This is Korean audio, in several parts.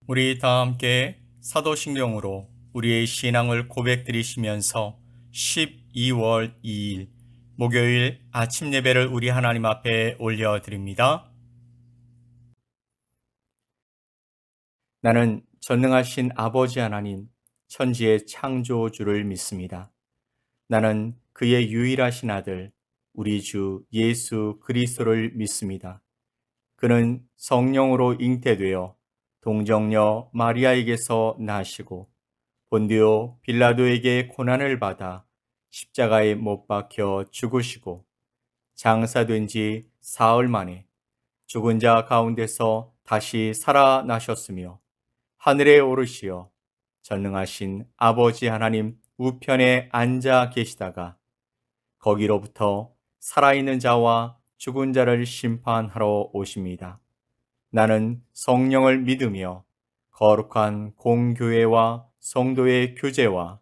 우리 다 함께 사도신경으로 우리의 신앙을 고백드리시면서 12월 2일 목요일 아침 예배를 우리 하나님 앞에 올려드립니다. 나는 전능하신 아버지 하나님, 천지의 창조주를 믿습니다. 나는 그의 유일하신 아들, 우리 주 예수 그리스도를 믿습니다. 그는 성령으로 잉태되어 동정녀 마리아에게서 나시고 본디오 빌라도에게 고난을 받아 십자가에 못 박혀 죽으시고 장사된 지 사흘 만에 죽은 자 가운데서 다시 살아나셨으며 하늘에 오르시어 전능하신 아버지 하나님 우편에 앉아 계시다가 거기로부터 살아있는 자와 죽은 자를 심판하러 오십니다. 나는 성령을 믿으며 거룩한 공교회와 성도의 교제와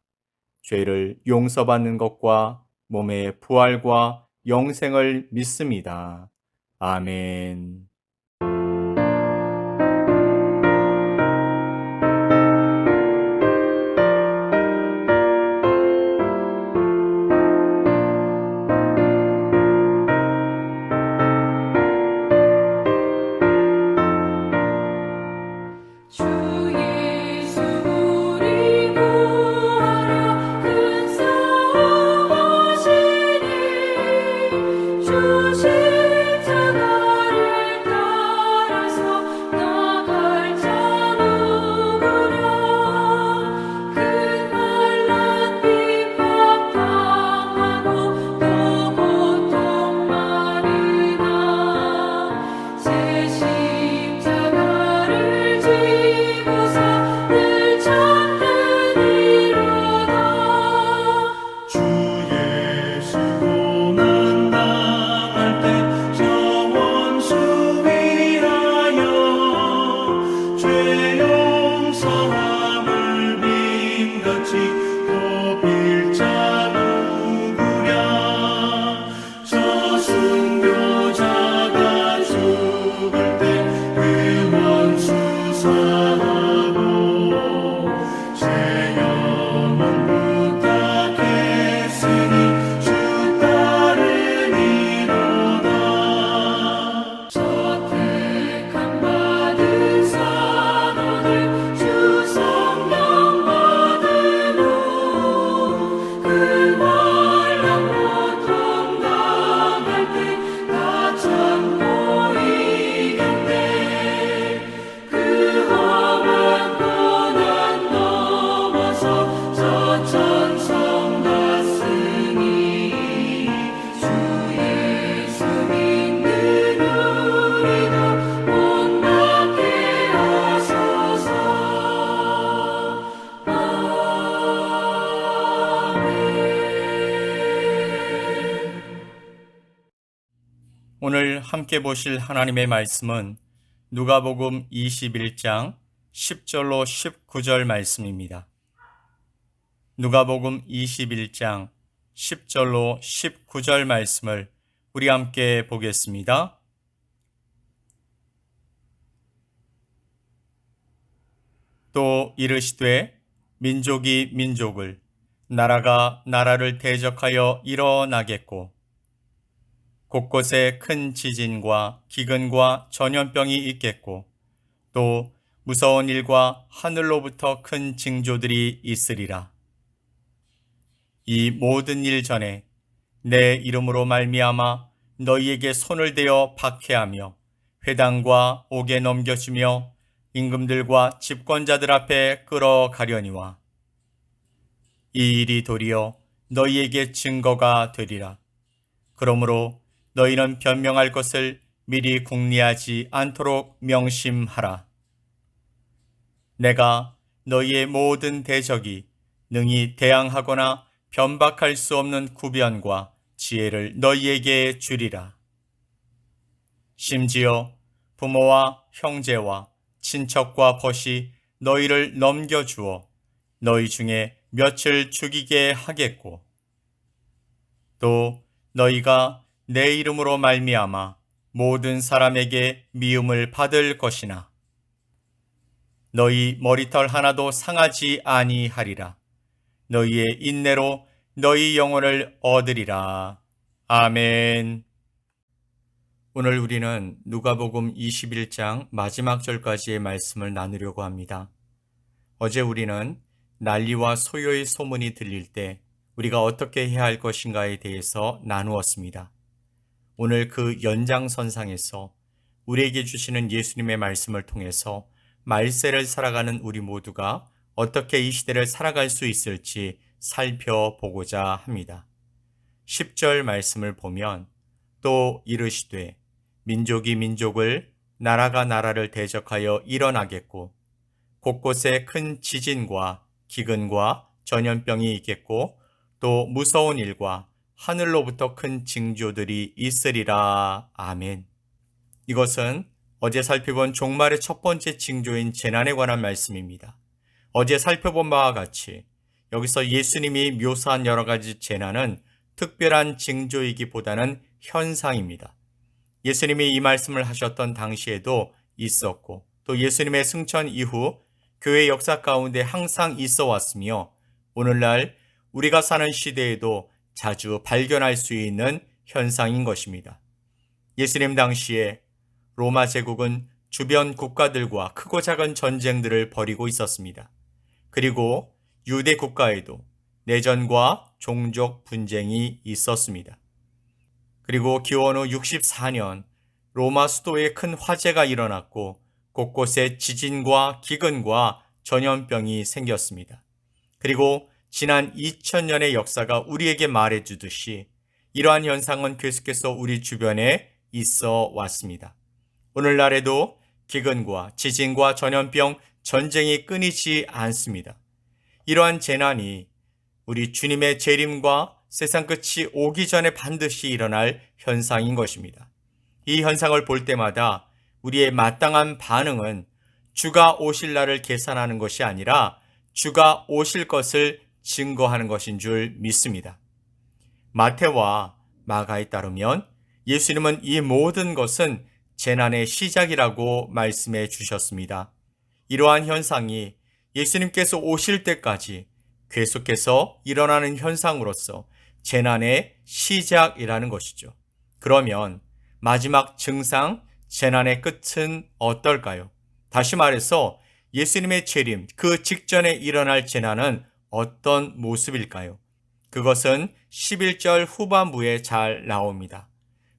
죄를 용서받는 것과 몸의 부활과 영생을 믿습니다. 아멘. 주 예수 우리 구하려 큰 싸움 하시니 주 십자가를 따라서 나갈 자 누구랴 큰 환난 핍박 당하고 또 고통 많으나 제 십자가를 지고서 늘 찾으리로다. 주 예수 고난 당할 때 저 원수 위하여 죄 용서함을 빔같이 덮일 자 누구랴. 저 순교자가 죽을 때 그 원수 사하고 제 영혼 부탁했으니 주 따르리로다. 선택함 받은 사도들 주 성령 받은 후 그 환난 고통 당할 때 다 참고 이겼네. 그 험한 고난 넘어서 저 천성 갔으니 주 예수 믿는 우리도 본받게 하소서. 아멘. 오늘 함께 보실 하나님의 말씀은 누가복음 21장 10절로 19절 말씀입니다. 누가복음 21장 10절로 19절 말씀을 우리 함께 보겠습니다. 또 이르시되 민족이 민족을, 나라가 나라를 대적하여 일어나겠고 곳곳에 큰 지진과 기근과 전염병이 있겠고 또 무서운 일과 하늘로부터 큰 징조들이 있으리라. 이 모든 일 전에 내 이름으로 말미암아 너희에게 손을 대어 박해하며 회당과 옥에 넘겨주며 임금들과 집권자들 앞에 끌어가려니와 이 일이 도리어 너희에게 증거가 되리라. 그러므로 너희는 변명할 것을 미리 궁리하지 않도록 명심하라. 내가 너희의 모든 대적이 능히 대항하거나 변박할 수 없는 구변과 지혜를 너희에게 주리라. 심지어 부모와 형제와 친척과 벗이 너희를 넘겨주어 너희 중에 며칠 죽이게 하겠고 또 너희가 내 이름으로 말미암아 모든 사람에게 미움을 받을 것이나 너희 머리털 하나도 상하지 아니하리라. 너희의 인내로 너희 영혼을 얻으리라. 아멘. 오늘 우리는 누가복음 21장 마지막 절까지의 말씀을 나누려고 합니다. 어제 우리는 난리와 소요의 소문이 들릴 때 우리가 어떻게 해야 할 것인가에 대해서 나누었습니다. 오늘 그 연장선상에서 우리에게 주시는 예수님의 말씀을 통해서 말세를 살아가는 우리 모두가 어떻게 이 시대를 살아갈 수 있을지 살펴보고자 합니다. 10절 말씀을 보면 또 이르시되 민족이 민족을 나라가 나라를 대적하여 일어나겠고 곳곳에 큰 지진과 기근과 전염병이 있겠고 또 무서운 일과 하늘로부터 큰 징조들이 있으리라. 아멘. 이것은 어제 살펴본 종말의 첫 번째 징조인 재난에 관한 말씀입니다. 어제 살펴본 바와 같이 여기서 예수님이 묘사한 여러 가지 재난은 특별한 징조이기보다는 현상입니다. 예수님이 이 말씀을 하셨던 당시에도 있었고 또 예수님의 승천 이후 교회 역사 가운데 항상 있어 왔으며 오늘날 우리가 사는 시대에도 자주 발견할 수 있는 현상인 것입니다. 예수님 당시에 로마 제국은 주변 국가들과 크고 작은 전쟁들을 벌이고 있었습니다. 그리고 유대 국가에도 내전과 종족 분쟁이 있었습니다. 그리고 기원 후 64년 로마 수도에 큰 화재가 일어났고 곳곳에 지진과 기근과 전염병이 생겼습니다. 그리고 지난 2000년의 역사가 우리에게 말해주듯이 이러한 현상은 계속해서 우리 주변에 있어 왔습니다. 오늘날에도 기근과 지진과 전염병, 전쟁이 끊이지 않습니다. 이러한 재난이 우리 주님의 재림과 세상 끝이 오기 전에 반드시 일어날 현상인 것입니다. 이 현상을 볼 때마다 우리의 마땅한 반응은 주가 오실 날을 계산하는 것이 아니라 주가 오실 것을 증거하는 것인 줄 믿습니다. 마태와 마가에 따르면 예수님은 이 모든 것은 재난의 시작이라고 말씀해 주셨습니다. 이러한 현상이 예수님께서 오실 때까지 계속해서 일어나는 현상으로서 재난의 시작이라는 것이죠. 그러면 마지막 증상, 재난의 끝은 어떨까요? 다시 말해서 예수님의 재림, 그 직전에 일어날 재난은 어떤 모습일까요? 그것은 11절 후반부에 잘 나옵니다.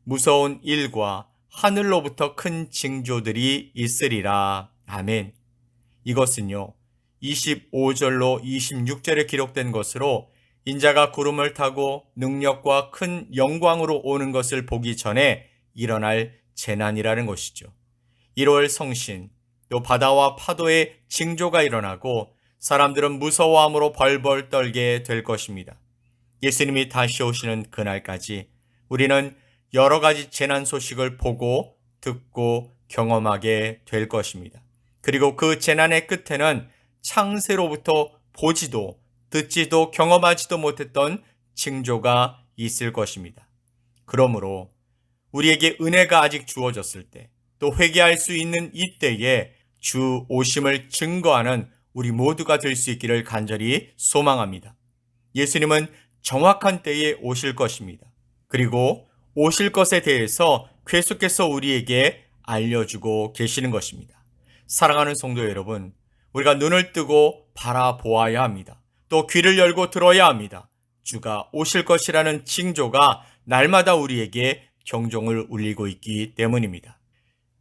무서운 일과 하늘로부터 큰 징조들이 있으리라. 아멘. 이것은요, 25절로 26절에 기록된 것으로 인자가 구름을 타고 능력과 큰 영광으로 오는 것을 보기 전에 일어날 재난이라는 것이죠. 1월 성신, 또 바다와 파도의 징조가 일어나고 사람들은 무서워함으로 벌벌 떨게 될 것입니다. 예수님이 다시 오시는 그날까지 우리는 여러 가지 재난 소식을 보고 듣고 경험하게 될 것입니다. 그리고 그 재난의 끝에는 창세로부터 보지도 듣지도 경험하지도 못했던 징조가 있을 것입니다. 그러므로 우리에게 은혜가 아직 주어졌을 때, 또 회개할 수 있는 이때에 주 오심을 증거하는 우리 모두가 될 수 있기를 간절히 소망합니다. 예수님은 정확한 때에 오실 것입니다. 그리고 오실 것에 대해서 계속해서 우리에게 알려주고 계시는 것입니다. 사랑하는 성도 여러분, 우리가 눈을 뜨고 바라보아야 합니다. 또 귀를 열고 들어야 합니다. 주가 오실 것이라는 징조가 날마다 우리에게 경종을 울리고 있기 때문입니다.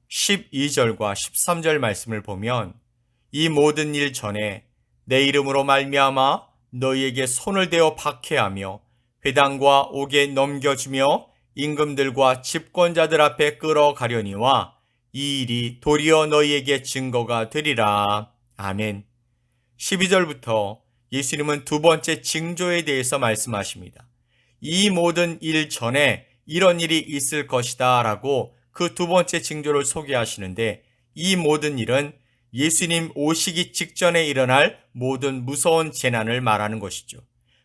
12절과 13절 말씀을 보면 이 모든 일 전에 내 이름으로 말미암아 너희에게 손을 대어 박해하며 회당과 옥에 넘겨주며 임금들과 집권자들 앞에 끌어가려니와 이 일이 도리어 너희에게 증거가 되리라. 아멘. 12절부터 예수님은 두 번째 징조에 대해서 말씀하십니다. 이 모든 일 전에 이런 일이 있을 것이다 라고 그 두 번째 징조를 소개하시는데, 이 모든 일은 예수님 오시기 직전에 일어날 모든 무서운 재난을 말하는 것이죠.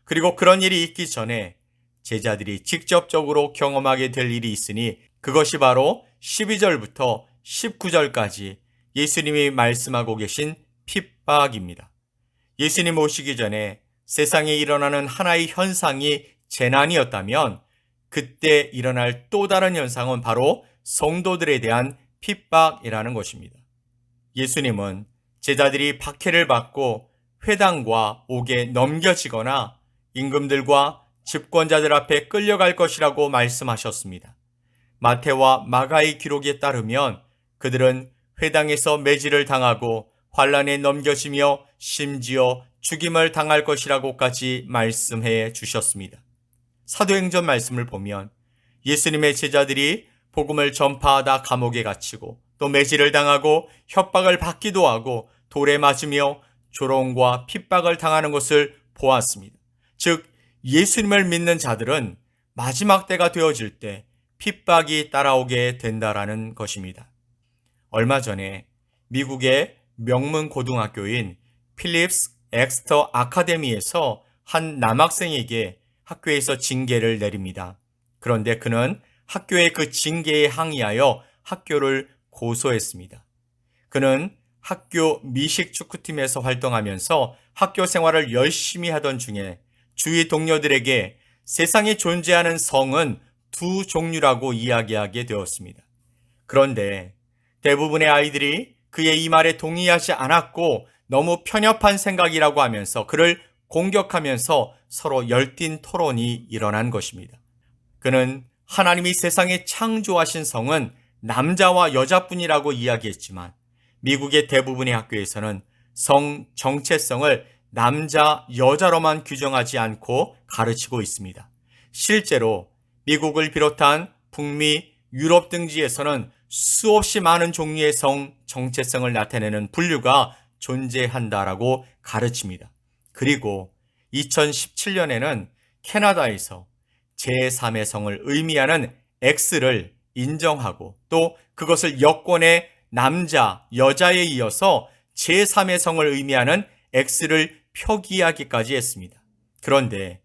그리고 그런 일이 있기 전에 제자들이 직접적으로 경험하게 될 일이 있으니 그것이 바로 12절부터 19절까지 예수님이 말씀하고 계신 핍박입니다. 예수님 오시기 전에 세상에 일어나는 하나의 현상이 재난이었다면 그때 일어날 또 다른 현상은 바로 성도들에 대한 핍박이라는 것입니다. 예수님은 제자들이 박해를 받고 회당과 옥에 넘겨지거나 임금들과 집권자들 앞에 끌려갈 것이라고 말씀하셨습니다. 마태와 마가의 기록에 따르면 그들은 회당에서 매질을 당하고 환란에 넘겨지며 심지어 죽임을 당할 것이라고까지 말씀해 주셨습니다. 사도행전 말씀을 보면 예수님의 제자들이 복음을 전파하다 감옥에 갇히고 또 매질을 당하고 협박을 받기도 하고 돌에 맞으며 조롱과 핍박을 당하는 것을 보았습니다. 즉 예수님을 믿는 자들은 마지막 때가 되어질 때 핍박이 따라오게 된다라는 것입니다. 얼마 전에 미국의 명문 고등학교인 필립스 엑스터 아카데미에서 한 남학생에게 학교에서 징계를 내립니다. 그런데 그는 학교의 그 징계에 항의하여 학교를 고소했습니다. 그는 학교 미식 축구팀에서 활동하면서 학교 생활을 열심히 하던 중에 주위 동료들에게 세상에 존재하는 성은 두 종류라고 이야기하게 되었습니다. 그런데 대부분의 아이들이 그의 이 말에 동의하지 않았고 너무 편협한 생각이라고 하면서 그를 공격하면서 서로 열띤 토론이 일어난 것입니다. 그는 하나님이 세상에 창조하신 성은 남자와 여자뿐이라고 이야기했지만 미국의 대부분의 학교에서는 성 정체성을 남자, 여자로만 규정하지 않고 가르치고 있습니다. 실제로 미국을 비롯한 북미, 유럽 등지에서는 수없이 많은 종류의 성 정체성을 나타내는 분류가 존재한다라고 가르칩니다. 그리고 2017년에는 캐나다에서 제3의 성을 의미하는 X를 인정하고 또 그것을 여권의 남자, 여자에 이어서 제3의 성을 의미하는 X를 표기하기까지 했습니다. 그런데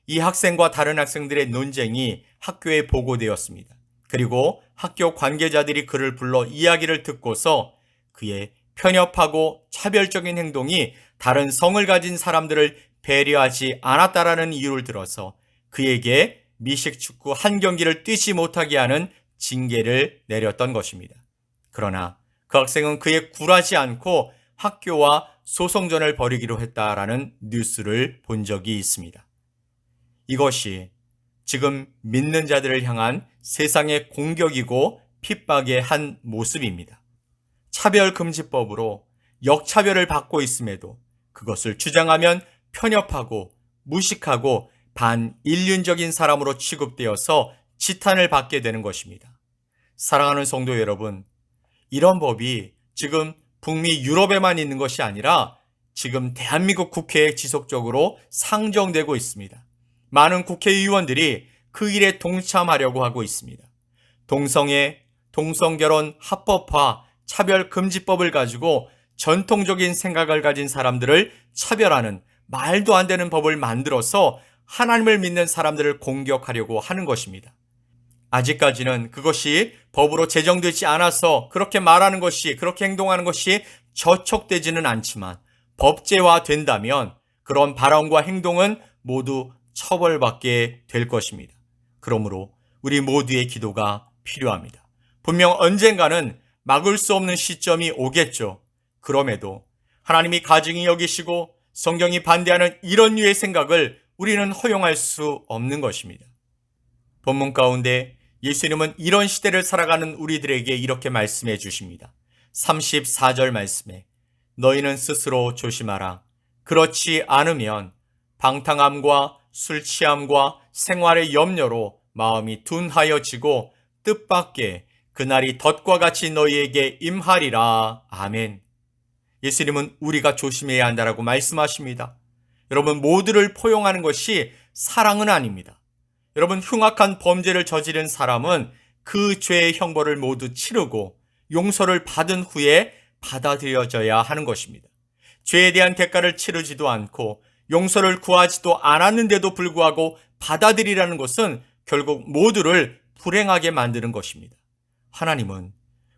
이 학생과 다른 학생들의 논쟁이 학교에 보고되었습니다. 그리고 학교 관계자들이 그를 불러 이야기를 듣고서 그의 편협하고 차별적인 행동이 다른 성을 가진 사람들을 배려하지 않았다라는 이유를 들어서 그에게 미식축구 한 경기를 뛰지 못하게 하는 징계를 내렸던 것입니다. 그러나 그 학생은 그에 굴하지 않고 학교와 소송전을 벌이기로 했다라는 뉴스를 본 적이 있습니다. 이것이 지금 믿는 자들을 향한 세상의 공격이고 핍박의 한 모습입니다. 차별금지법으로 역차별을 받고 있음에도 그것을 주장하면 편협하고 무식하고 반인륜적인 사람으로 취급되어서 지탄을 받게 되는 것입니다. 사랑하는 성도 여러분, 이런 법이 지금 북미 유럽에만 있는 것이 아니라 지금 대한민국 국회에 지속적으로 상정되고 있습니다. 많은 국회의원들이 그 일에 동참하려고 하고 있습니다. 동성애, 동성결혼 합법화, 차별금지법을 가지고 전통적인 생각을 가진 사람들을 차별하는 말도 안 되는 법을 만들어서 하나님을 믿는 사람들을 공격하려고 하는 것입니다. 아직까지는 그것이 법으로 제정되지 않아서 그렇게 말하는 것이, 그렇게 행동하는 것이 저촉되지는 않지만 법제화된다면 그런 발언과 행동은 모두 처벌받게 될 것입니다. 그러므로 우리 모두의 기도가 필요합니다. 분명 언젠가는 막을 수 없는 시점이 오겠죠. 그럼에도 하나님이 가증히 여기시고 성경이 반대하는 이런 류의 생각을 우리는 허용할 수 없는 것입니다. 본문 가운데 예수님은 이런 시대를 살아가는 우리들에게 이렇게 말씀해 주십니다. 34절 말씀에 너희는 스스로 조심하라. 그렇지 않으면 방탕함과 술 취함과 생활의 염려로 마음이 둔하여지고 뜻밖의 그날이 덫과 같이 너희에게 임하리라. 아멘. 예수님은 우리가 조심해야 한다라고 말씀하십니다. 여러분, 모두를 포용하는 것이 사랑은 아닙니다. 여러분, 흉악한 범죄를 저지른 사람은 그 죄의 형벌을 모두 치르고 용서를 받은 후에 받아들여져야 하는 것입니다. 죄에 대한 대가를 치르지도 않고 용서를 구하지도 않았는데도 불구하고 받아들이라는 것은 결국 모두를 불행하게 만드는 것입니다. 하나님은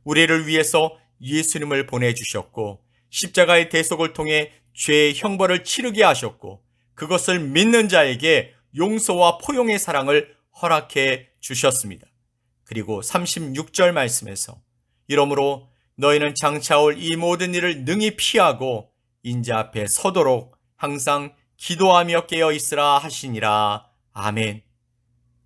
우리를 위해서 예수님을 보내주셨고 십자가의 대속을 통해 죄의 형벌을 치르게 하셨고 그것을 믿는 자에게 용서와 포용의 사랑을 허락해 주셨습니다. 그리고 36절 말씀에서 이러므로 너희는 장차올 이 모든 일을 능히 피하고 인자 앞에 서도록 항상 기도하며 깨어 있으라 하시니라. 아멘.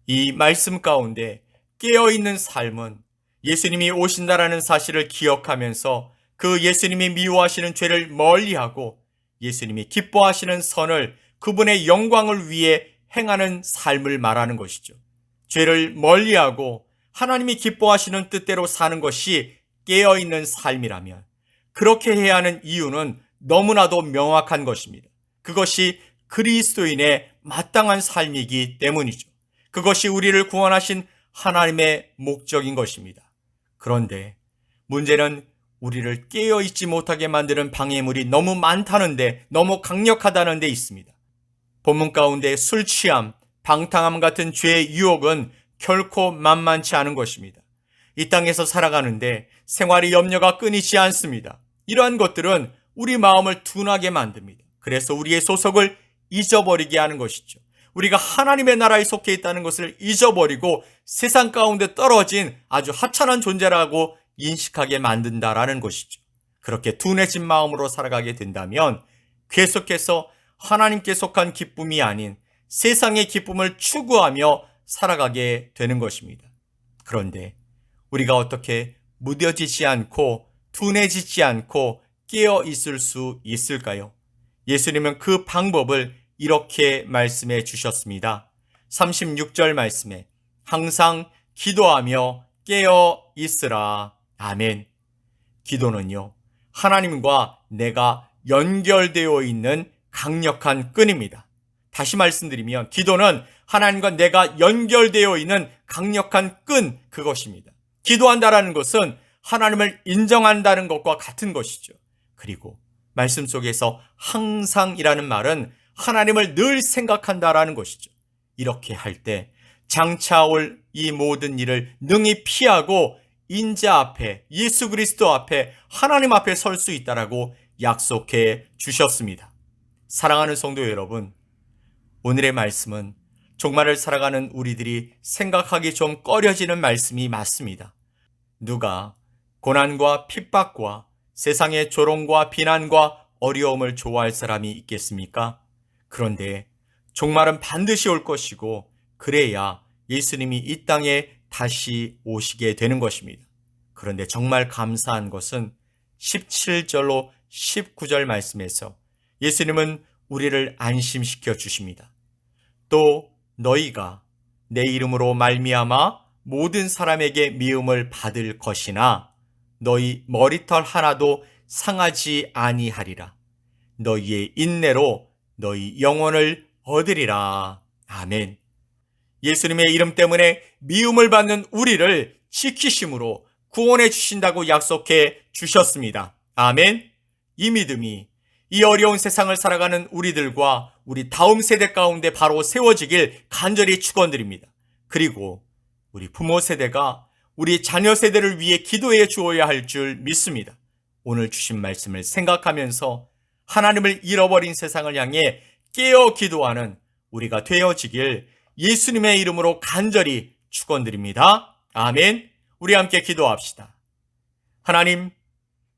이 말씀 가운데 깨어있는 삶은 예수님이 오신다라는 사실을 기억하면서 그 예수님이 미워하시는 죄를 멀리하고 예수님이 기뻐하시는 선을 그분의 영광을 위해 행하는 삶을 말하는 것이죠. 죄를 멀리하고 하나님이 기뻐하시는 뜻대로 사는 것이 깨어있는 삶이라면 그렇게 해야 하는 이유는 너무나도 명확한 것입니다. 그것이 그리스도인의 마땅한 삶이기 때문이죠. 그것이 우리를 구원하신 하나님의 목적인 것입니다. 그런데 문제는 우리를 깨어있지 못하게 만드는 방해물이 너무 많다는데, 너무 강력하다는 데 있습니다. 본문 가운데 술 취함, 방탕함 같은 죄의 유혹은 결코 만만치 않은 것입니다. 이 땅에서 살아가는데 생활의 염려가 끊이지 않습니다. 이러한 것들은 우리 마음을 둔하게 만듭니다. 그래서 우리의 소속을 잊어버리게 하는 것이죠. 우리가 하나님의 나라에 속해 있다는 것을 잊어버리고 세상 가운데 떨어진 아주 하찮은 존재라고 인식하게 만든다라는 것이죠. 그렇게 둔해진 마음으로 살아가게 된다면 계속해서 하나님께 속한 기쁨이 아닌 세상의 기쁨을 추구하며 살아가게 되는 것입니다. 그런데 우리가 어떻게 무뎌지지 않고 둔해지지 않고 깨어 있을 수 있을까요? 예수님은 그 방법을 이렇게 말씀해 주셨습니다. 36절 말씀에 항상 기도하며 깨어 있으라. 아멘. 기도는요, 하나님과 내가 연결되어 있는 강력한 끈입니다. 다시 말씀드리면 기도는 하나님과 내가 연결되어 있는 강력한 끈, 그것입니다. 기도한다라는 것은 하나님을 인정한다는 것과 같은 것이죠. 그리고 말씀 속에서 항상이라는 말은 하나님을 늘 생각한다라는 것이죠. 이렇게 할 때 장차 올 이 모든 일을 능히 피하고 인자 앞에, 예수 그리스도 앞에, 하나님 앞에 설 수 있다라고 약속해 주셨습니다. 사랑하는 성도 여러분, 오늘의 말씀은 종말을 살아가는 우리들이 생각하기 좀 꺼려지는 말씀이 맞습니다. 누가 고난과 핍박과 세상의 조롱과 비난과 어려움을 좋아할 사람이 있겠습니까? 그런데 종말은 반드시 올 것이고 그래야 예수님이 이 땅에 다시 오시게 되는 것입니다. 그런데 정말 감사한 것은 17절로 19절 말씀에서 예수님은 우리를 안심시켜 주십니다. 또 너희가 내 이름으로 말미암아 모든 사람에게 미움을 받을 것이나 너희 머리털 하나도 상하지 아니하리라. 너희의 인내로 너희 영혼을 얻으리라. 아멘. 예수님의 이름 때문에 미움을 받는 우리를 지키심으로 구원해 주신다고 약속해 주셨습니다. 아멘. 이 믿음이 이 어려운 세상을 살아가는 우리들과 우리 다음 세대 가운데 바로 세워지길 간절히 축원드립니다. 그리고 우리 부모 세대가 우리 자녀 세대를 위해 기도해 주어야 할 줄 믿습니다. 오늘 주신 말씀을 생각하면서 하나님을 잃어버린 세상을 향해 깨어 기도하는 우리가 되어지길 예수님의 이름으로 간절히 축원드립니다. 아멘. 우리 함께 기도합시다. 하나님,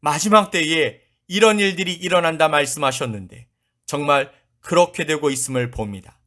마지막 때에 이런 일들이 일어난다 말씀하셨는데 정말 그렇게 되고 있음을 봅니다.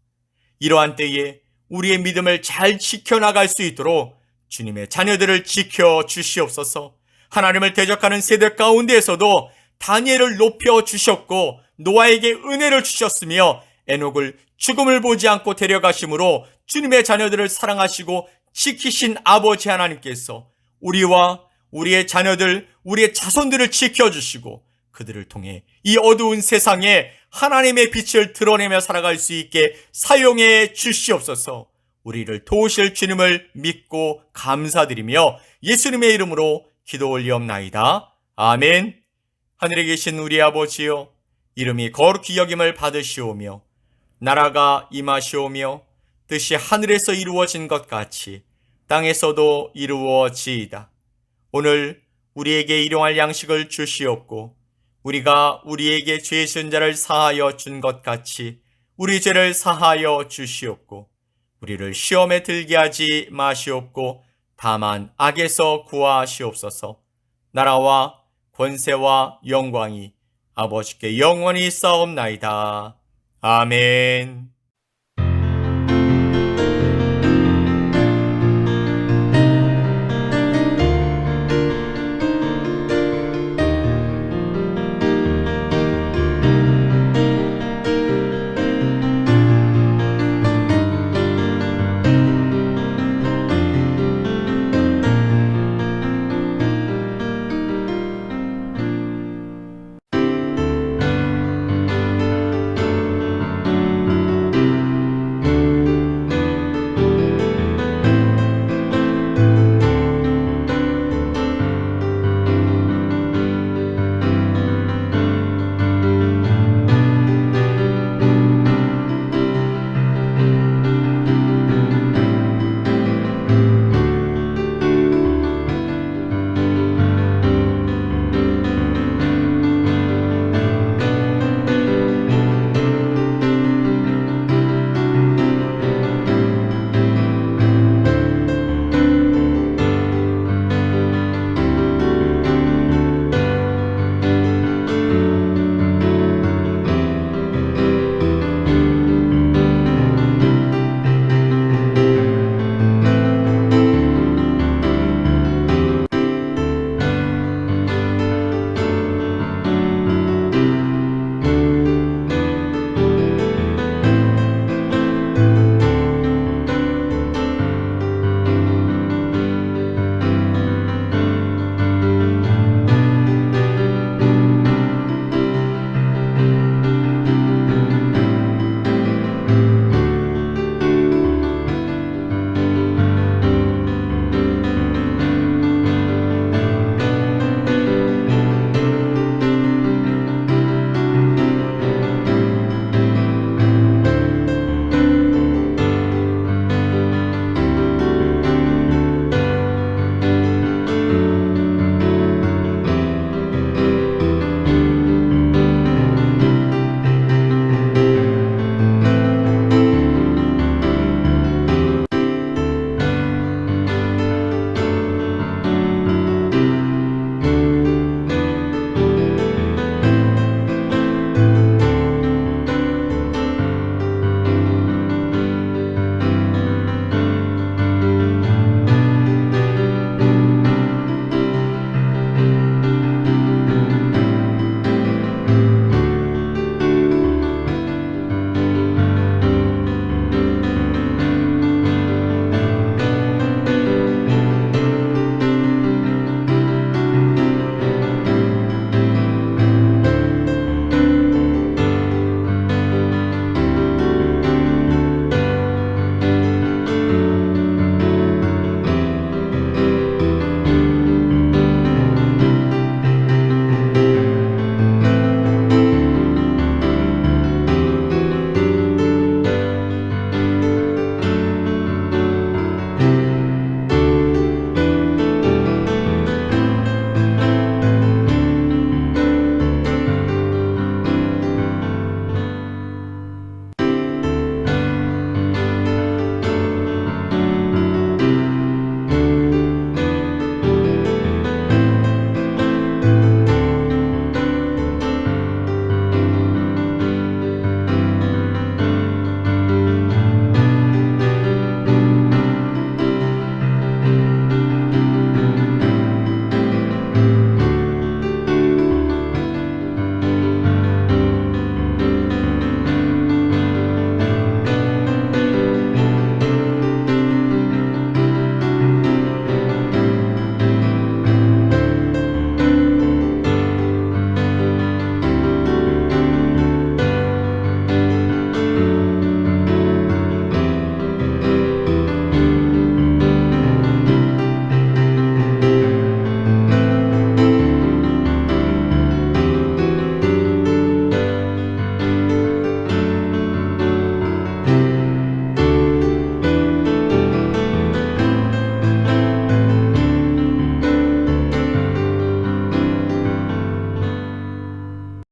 이러한 때에 우리의 믿음을 잘 지켜나갈 수 있도록 주님의 자녀들을 지켜주시옵소서. 하나님을 대적하는 세대 가운데에서도 다니엘을 높여주셨고 노아에게 은혜를 주셨으며 에녹을 죽음을 보지 않고 데려가심으로 주님의 자녀들을 사랑하시고 지키신 아버지 하나님께서 우리와 우리의 자녀들, 우리의 자손들을 지켜주시고 그들을 통해 이 어두운 세상에 하나님의 빛을 드러내며 살아갈 수 있게 사용해 주시옵소서. 우리를 도우실 주님을 믿고 감사드리며 예수님의 이름으로 기도 올리옵나이다. 아멘. 하늘에 계신 우리 아버지여, 이름이 거룩히 여김을 받으시오며 나라가 임하시오며 뜻이 하늘에서 이루어진 것 같이 땅에서도 이루어지이다. 오늘 우리에게 일용할 양식을 주시옵고 우리가 우리에게 죄 지은 자를 사하여 준 것 같이 우리 죄를 사하여 주시옵고 우리를 시험에 들게 하지 마시옵고 다만 악에서 구하시옵소서. 나라와 권세와 영광이 아버지께 영원히 쌓옵나이다. 아멘.